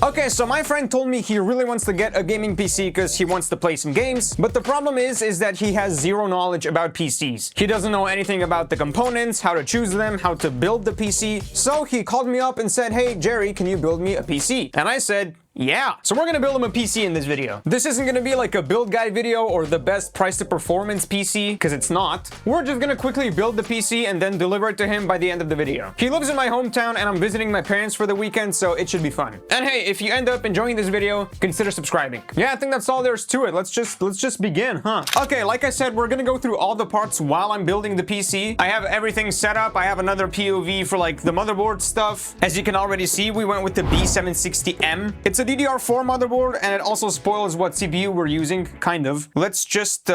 Okay, so my friend told me he really wants to get a gaming PC because he wants to play some games, but the problem is that he has zero knowledge about PCs. He doesn't know anything about the components, how to choose them, how to build the PC. So he called me up and said, "Hey, Jerry, can you build me a PC?" And I said, yeah. So we're gonna build him a PC in this video. This isn't gonna be like a build guide video or the best price to performance PC, because it's not. We're just gonna quickly build the PC and then deliver it to him by the end of the video. He lives in my hometown and I'm visiting my parents for the weekend, so it should be fun. And hey, if you end up enjoying this video, consider subscribing. Yeah, I think that's all there is to it. Let's just begin, huh? Okay, like I said, we're gonna go through all the parts while I'm building the PC. I have everything set up. I have another POV for like the motherboard stuff. As you can already see, we went with the B760M. It's a DDR4 motherboard, and it also spoils what CPU we're using, kind of. Let's just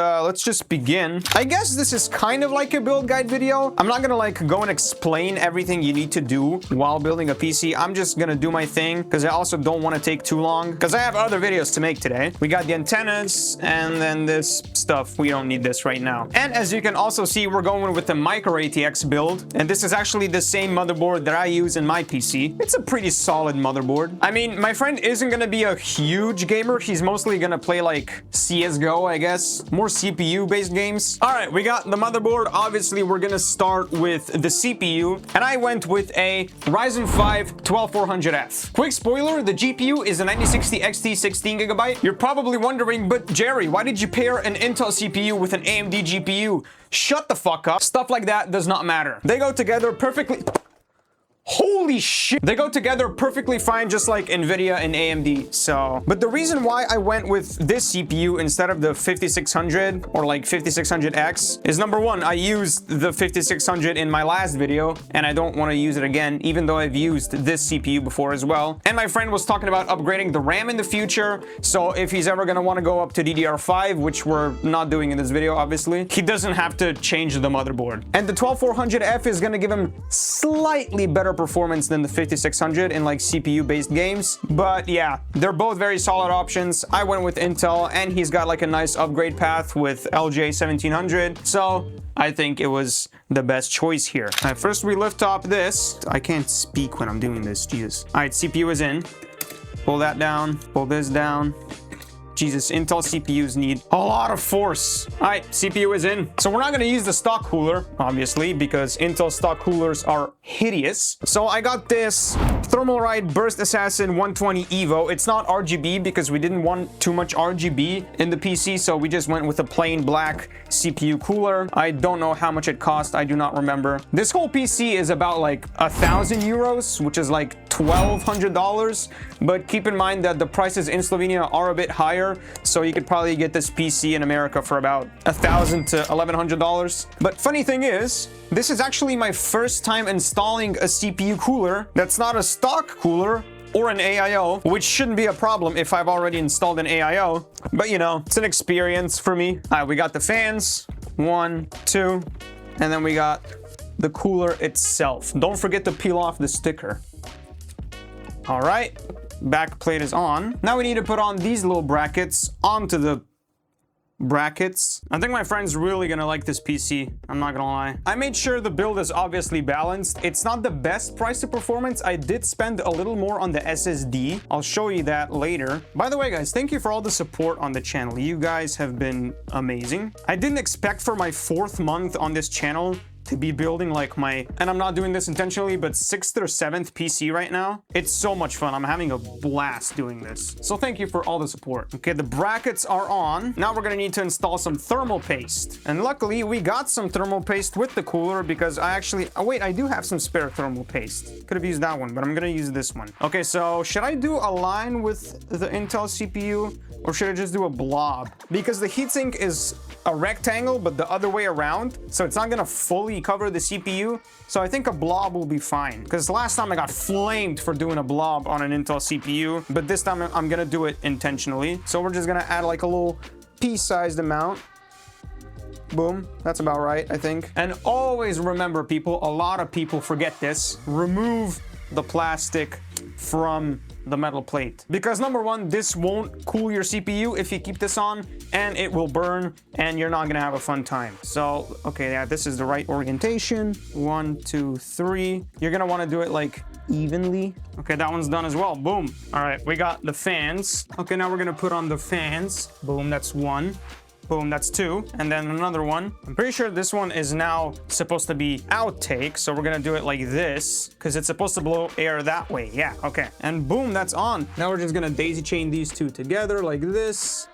begin. I guess this is kind of like a build guide video. I'm not gonna like go and explain everything you need to do while building a PC. I'm just gonna do my thing because I also don't want to take too long because I have other videos to make today. We got the antennas and then this stuff. We don't need this right now. And as you can also see, we're going with the micro ATX build, and this is actually the same motherboard that I use in my PC. It's a pretty solid motherboard. I mean, my friend isn't gonna be a huge gamer. He's mostly gonna play like CSGO, I guess. More CPU based games. All right, we got the motherboard. Obviously, we're gonna start with the CPU, and I went with a Ryzen 5 12400F. Quick spoiler, the GPU is a 9060 XT 16GB. You're probably wondering, but Jerry, why did you pair an Intel CPU with an AMD GPU? Shut the fuck up. Stuff like that does not matter. They go together perfectly. Holy shit! They go together perfectly fine, just like NVIDIA and AMD, so... But the reason why I went with this CPU instead of the 5600 or like 5600X is number one, I used the 5600 in my last video, and I don't want to use it again, even though I've used this CPU before as well. And my friend was talking about upgrading the RAM in the future, so if he's ever gonna want to go up to DDR5, which we're not doing in this video, obviously, he doesn't have to change the motherboard. And the 12400F is gonna give him slightly better performance than the 5600 in like CPU based games, but yeah, they're both very solid options. I went with Intel, and he's got like a nice upgrade path with LJ 1700, so I think it was the best choice here. All right, first we lift up this. I can't speak when I'm doing this, Jesus. All right, CPU is in. Pull that down, pull this down. Jesus, Intel CPUs need a lot of force. All right, CPU is in. So we're not gonna use the stock cooler, obviously, because Intel stock coolers are hideous. So I got this Thermalright Burst Assassin 120 Evo. It's not RGB because we didn't want too much RGB in the PC, so we just went with a plain black CPU cooler. I don't know how much it cost. I do not remember. This whole PC is about like 1,000 euros, which is like $1,200. But keep in mind that the prices in Slovenia are a bit higher, so you could probably get this PC in America for about $1,000 to $1,100. But funny thing is, this is actually my first time installing a CPU cooler that's not a stock cooler or an AIO, which shouldn't be a problem if I've already installed an AIO. But you know, it's an experience for me. All right, we got the fans, 1, 2, and then we got the cooler itself. Don't forget to peel off the sticker. All right, back plate is on. Now we need to put on these little brackets onto the brackets. I think my friend's really gonna like this PC, I'm not gonna lie. I made sure the build is obviously balanced. It's not the best price to performance. I did spend a little more on the SSD. I'll show you that later. By the way, guys, thank you for all the support on the channel. You guys have been amazing. I didn't expect for my 4th month on this channel to be building like my, and I'm not doing this intentionally, but 6th or 7th PC right now. It's so much fun. I'm having a blast doing this. So thank you for all the support. Okay, the brackets are on. Now we're gonna need to install some thermal paste. And luckily we got some thermal paste with the cooler because I actually, oh wait, I do have some spare thermal paste. Could have used that one, but I'm gonna use this one. Okay, so should I do a line with the Intel CPU or should I just do a blob? Because the heatsink is a rectangle, but the other way around. So it's not gonna fully cover the CPU. So I think a blob will be fine. Because last time I got flamed for doing a blob on an Intel CPU, but this time I'm gonna do it intentionally. So we're just gonna add like a little pea-sized amount. Boom, that's about right, I think. And always remember, people, a lot of people forget this. Remove the plastic from the metal plate. Because number one, this won't cool your CPU if you keep this on, and it will burn, and you're not gonna have a fun time. So, okay, yeah, this is the right orientation. 1, 2, 3. You're gonna wanna do it like evenly. Okay, that one's done as well. Boom. All right, we got the fans. Okay, now we're gonna put on the fans. Boom, that's 1. Boom, that's 2. And then another one. I'm pretty sure this one is now supposed to be outtake. So we're gonna do it like this because it's supposed to blow air that way. Yeah, okay. And boom, that's on. Now we're just gonna daisy chain these two together like this.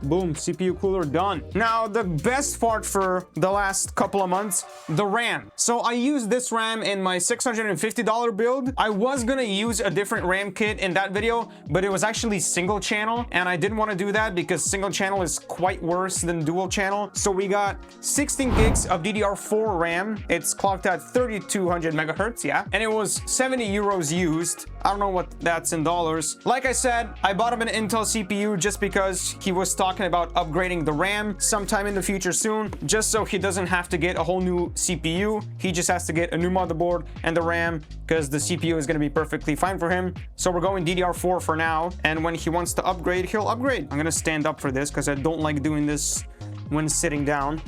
Boom, CPU cooler done. Now, the best part for the last couple of months, the RAM. So I used this RAM in my $650 build. I was gonna use a different RAM kit in that video, but it was actually single channel, and I didn't want to do that because single channel is quite worse than dual channel. So we got 16 gigs of DDR4 RAM. It's clocked at 3200 megahertz, yeah. And it was 70 euros used. I don't know what that's in dollars. Like I said, I bought him an Intel CPU just because he was talking about upgrading the RAM sometime in the future soon, just so he doesn't have to get a whole new CPU. He just has to get a new motherboard and the RAM because the CPU is going to be perfectly fine for him. So we're going DDR4 for now, and when he wants to upgrade, he'll upgrade. I'm going to stand up for this because I don't like doing this when sitting down.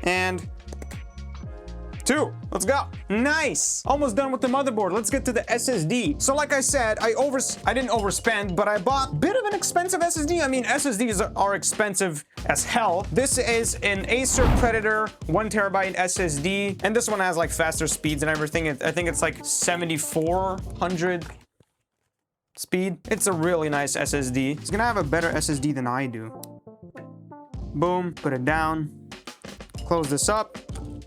And 2. Let's go. Nice. Almost done with the motherboard. Let's get to the SSD. So like I said, I didn't overspend, but I bought a bit of an expensive SSD. I mean, SSDs are expensive as hell. This is an Acer Predator 1 terabyte SSD, and this one has like faster speeds and everything. I think it's like 7400 speed. It's a really nice SSD. It's gonna have a better SSD than I do. Boom, put it down. Close this up.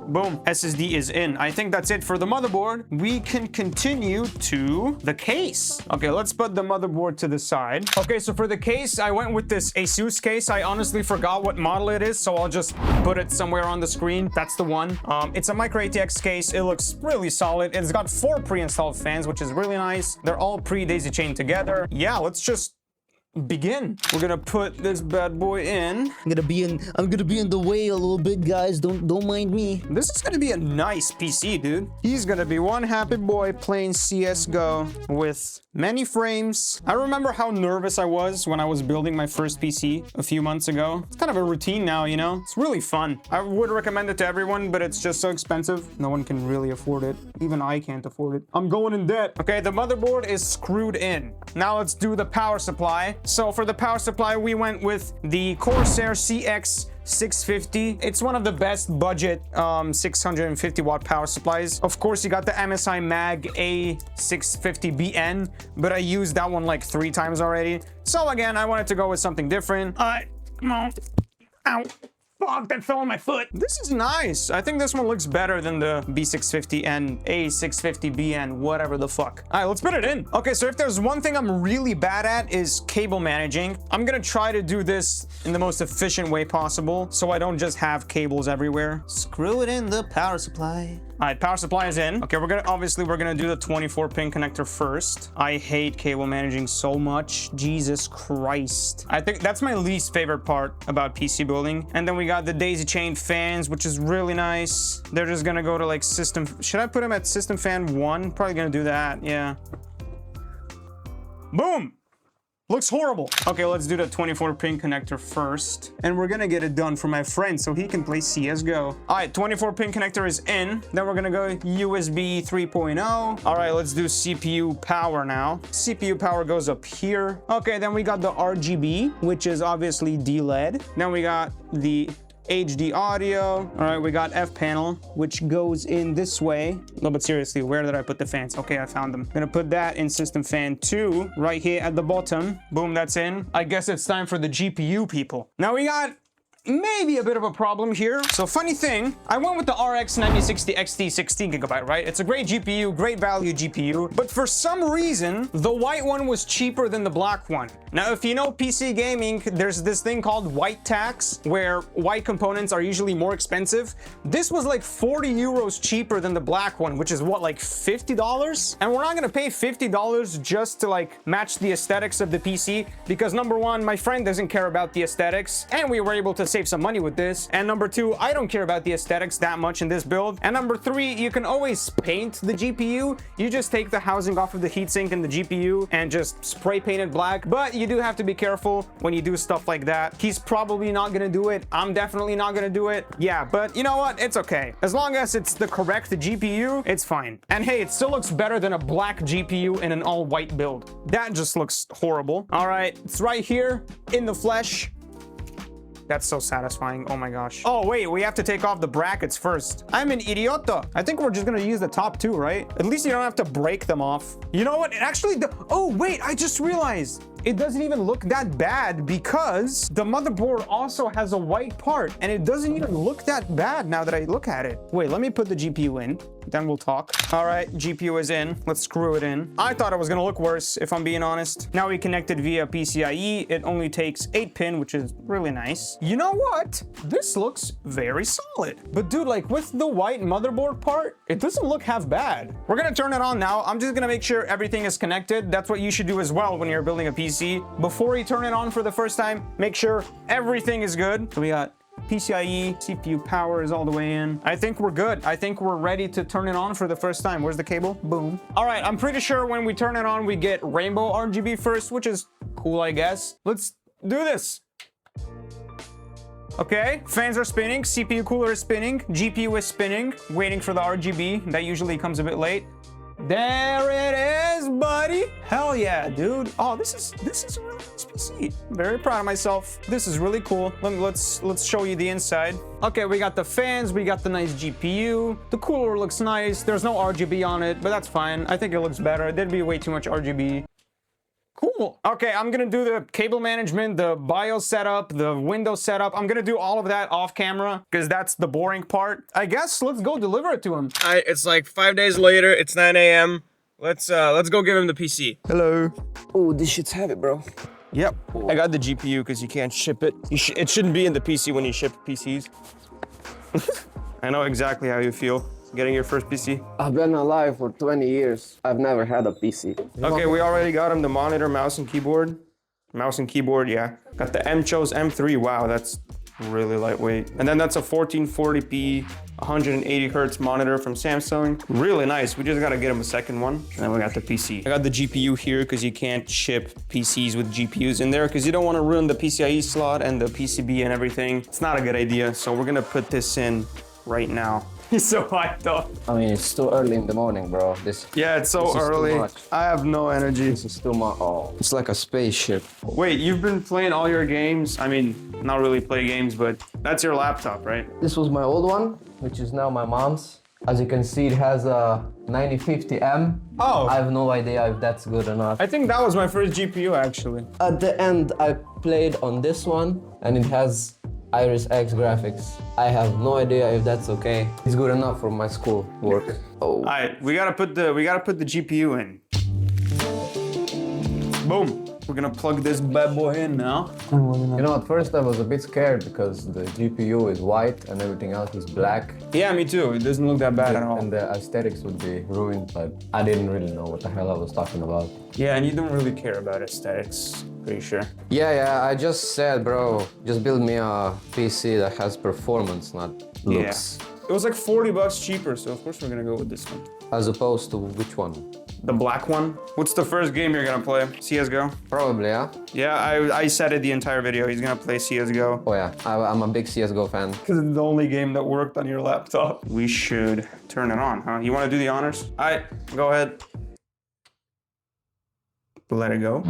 Boom, SSD is in. I think that's it for the motherboard. We can continue to the case. Okay, let's put the motherboard to the side. Okay, so for the case, I went with this Asus case. I honestly forgot what model it is, so I'll just put it somewhere on the screen. That's the one. It's a Micro ATX case. It looks really solid. It's got 4 pre-installed fans, which is really nice. They're all pre-daisy chained together. Yeah, let's just begin. We're gonna put this bad boy in. I'm gonna be in the way a little bit, guys. Don't mind me. This is gonna be a nice PC, dude. He's gonna be one happy boy playing CS:GO with many frames. I remember how nervous I was when I was building my first PC a few months ago. It's kind of a routine now, you know? It's really fun. I would recommend it to everyone, but it's just so expensive. No one can really afford it. Even I can't afford it. I'm going in debt. Okay, the motherboard is screwed in. Now let's do the power supply. So for the power supply, we went with the Corsair CX 650. It's one of the best budget 650 watt power supplies. Of course, you got the MSI Mag A650BN, but I used that one like 3 times already. So again, I wanted to go with something different. Come on. Ow. Fuck, that fell on my foot. This is nice. I think this one looks better than the B650 and A650BN, whatever the fuck. All right, let's put it in. Okay, so if there's one thing I'm really bad at is cable managing. I'm gonna try to do this in the most efficient way possible so I don't just have cables everywhere. Screw it in the power supply. All right, power supply is in. Okay, we're gonna do the 24-pin connector first. I hate cable managing so much. Jesus Christ. I think that's my least favorite part about PC building. And then we got the daisy chained fans, which is really nice. They're just gonna go to like system. Should I put them at system fan 1? Probably gonna do that, yeah. Boom. Looks horrible. Okay, let's do the 24-pin connector first. And we're gonna get it done for my friend so he can play CS:GO. All right, 24-pin connector is in. Then we're gonna go USB 3.0. All right, let's do CPU power now. CPU power goes up here. Okay, then we got the RGB, which is obviously D-LED. Then we got the HD audio. All right, we got F panel, which goes in this way. No, but seriously, where did I put the fans? Okay, I found them. I'm gonna put that in system fan 2 right here at the bottom. Boom, that's in. I guess it's time for the GPU, people. Now we got maybe a bit of a problem here. So funny thing, I went with the RX 9060 XT 16GB, right? It's a great GPU, great value GPU, but for some reason, the white one was cheaper than the black one. Now, if you know PC gaming, there's this thing called white tax, where white components are usually more expensive. This was like 40 euros cheaper than the black one, which is what, like $50? And we're not gonna pay $50 just to like match the aesthetics of the PC, because number one, my friend doesn't care about the aesthetics, and we were able to save some money with this. And number 2, I don't care about the aesthetics that much in this build. And number 3, you can always paint the GPU. You just take the housing off of the heatsink and the GPU and just spray paint it black. But you do have to be careful when you do stuff like that. He's probably not gonna do it. I'm definitely not gonna do it. Yeah, but you know what? It's okay. As long as it's the correct GPU, it's fine. And hey, it still looks better than a black GPU in an all-white build. That just looks horrible. All right, it's right here in the flesh. That's so satisfying. Oh my gosh. Oh, wait, we have to take off the brackets first. I'm an idiota. I think we're just gonna use the top 2, right? At least you don't have to break them off. You know what? It actually, oh, wait, I just realized. It doesn't even look that bad because the motherboard also has a white part and it doesn't even look that bad now that I look at it. Wait, let me put the GPU in, then we'll talk. All right, GPU is in. Let's screw it in. I thought it was gonna look worse, if I'm being honest. Now we connected via PCIe. It only takes 8 pin, which is really nice. You know what? This looks very solid. But dude, like with the white motherboard part, it doesn't look half bad. We're gonna turn it on now. I'm just gonna make sure everything is connected. That's what you should do as well when you're building a PC. Before you turn it on for the first time, make sure everything is good. So we got PCIe, CPU power is all the way in. I think we're good. I think we're ready to turn it on for the first time. Where's the cable? Boom. All right, I'm pretty sure when we turn it on, we get rainbow RGB first, which is cool, I guess. Let's do this. Okay, fans are spinning, CPU cooler is spinning, GPU is spinning, waiting for the RGB. That usually comes a bit late. There it is, buddy. Hell yeah, dude. Oh, this is a really nice PC. Very proud of myself. This is really cool. Let's show you the inside. Okay, we got the fans, we got the nice GPU. The cooler looks nice. There's no RGB on it, but that's fine. I think it looks better. There'd be way too much RGB. Cool. Okay, I'm gonna do the cable management, the BIOS setup, the Windows setup. I'm gonna do all of that off camera because that's the boring part. I guess let's go deliver it to him. It's like 5 days later. It's 9 a.m. Let's go give him the PC. Hello. Oh, this shit's heavy, bro. Yep. I got the GPU because you can't ship it. It shouldn't be in the PC when you ship PCs. I know exactly how you feel. Getting your first PC? I've been alive for 20 years. I've never had a PC. Okay, we already got him the monitor, mouse, and keyboard. Mouse and keyboard, yeah. Got the MCHOS M3. Wow, that's really lightweight. And then that's a 1440p, 180 hertz monitor from Samsung. Really nice. We just gotta get him a second one. And then we got the PC. I got the GPU here because you can't ship PCs with GPUs in there because you don't want to ruin the PCIe slot and the PCB and everything. It's not a good idea. So we're gonna put this in right now. He's so hyped up. I mean, it's too early in the morning, bro. Yeah, it's so early. I have no energy. This is too much. Oh, it's like a spaceship. Wait, you've been playing all your games? I mean, not really play games, but that's your laptop, right? This was my old one, which is now my mom's. As you can see, it has a 9050M. Oh. I have no idea if that's good or not. I think that was my first GPU, actually. At the end, I played on this one, and it has Iris X graphics. I have no idea if that's okay. It's good enough for my school work. Oh. All right, we gotta put the GPU in. Boom. We're gonna plug this bad boy in now. You know, at first I was a bit scared because the GPU is white and everything else is black. Yeah, me too. It doesn't look that bad at all. And the aesthetics would be ruined, but I didn't really know what the hell I was talking about. Yeah, and you don't really care about aesthetics, pretty sure. Yeah, I just said, bro, just build me a PC that has performance, not looks. Yeah. It was like 40 bucks cheaper, so of course we're gonna go with this one. As opposed to which one? The black one. What's the first game you're gonna play? CSGO? Probably, yeah? Yeah, I said it the entire video. He's gonna play CSGO. Oh yeah, I'm a big CSGO fan. Because it's the only game that worked on your laptop. We should turn it on, huh? You wanna do the honors? All right, go ahead. Let it go.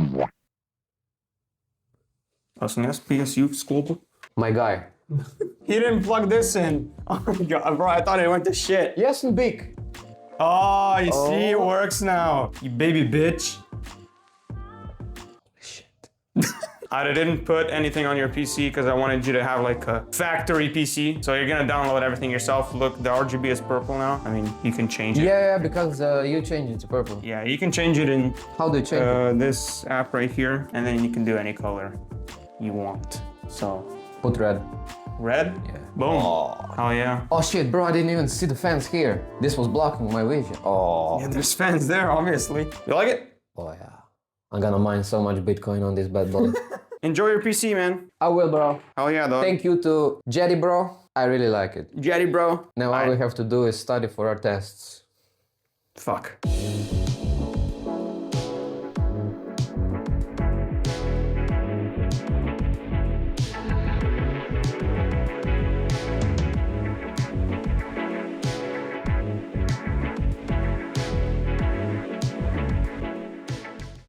PSU school. My guy. He didn't plug this in. Oh my god, bro, I thought it went to shit. Yes, and big. Oh, you see, it works now. You baby bitch. Shit. I didn't put anything on your PC because I wanted you to have like a factory PC. So you're gonna download everything yourself. Look, the RGB is purple now. I mean, you can change it. Yeah, because you changed it to purple. Yeah, you can change it in How do you change it? this app right here, and then you can do any color you want. So Put red. red? Yeah. Boom. Oh yeah. Oh shit, bro, I didn't even see the fans here. This was blocking my vision. Oh. Yeah, there's fans there, obviously. You like it? Oh yeah. I'm gonna mine so much Bitcoin on this bad boy. Enjoy your PC, man. I will, bro. Oh yeah, dog. Thank you to Jetty, bro. I really like it. Jetty, bro. Now all we have to do is study for our tests. Fuck.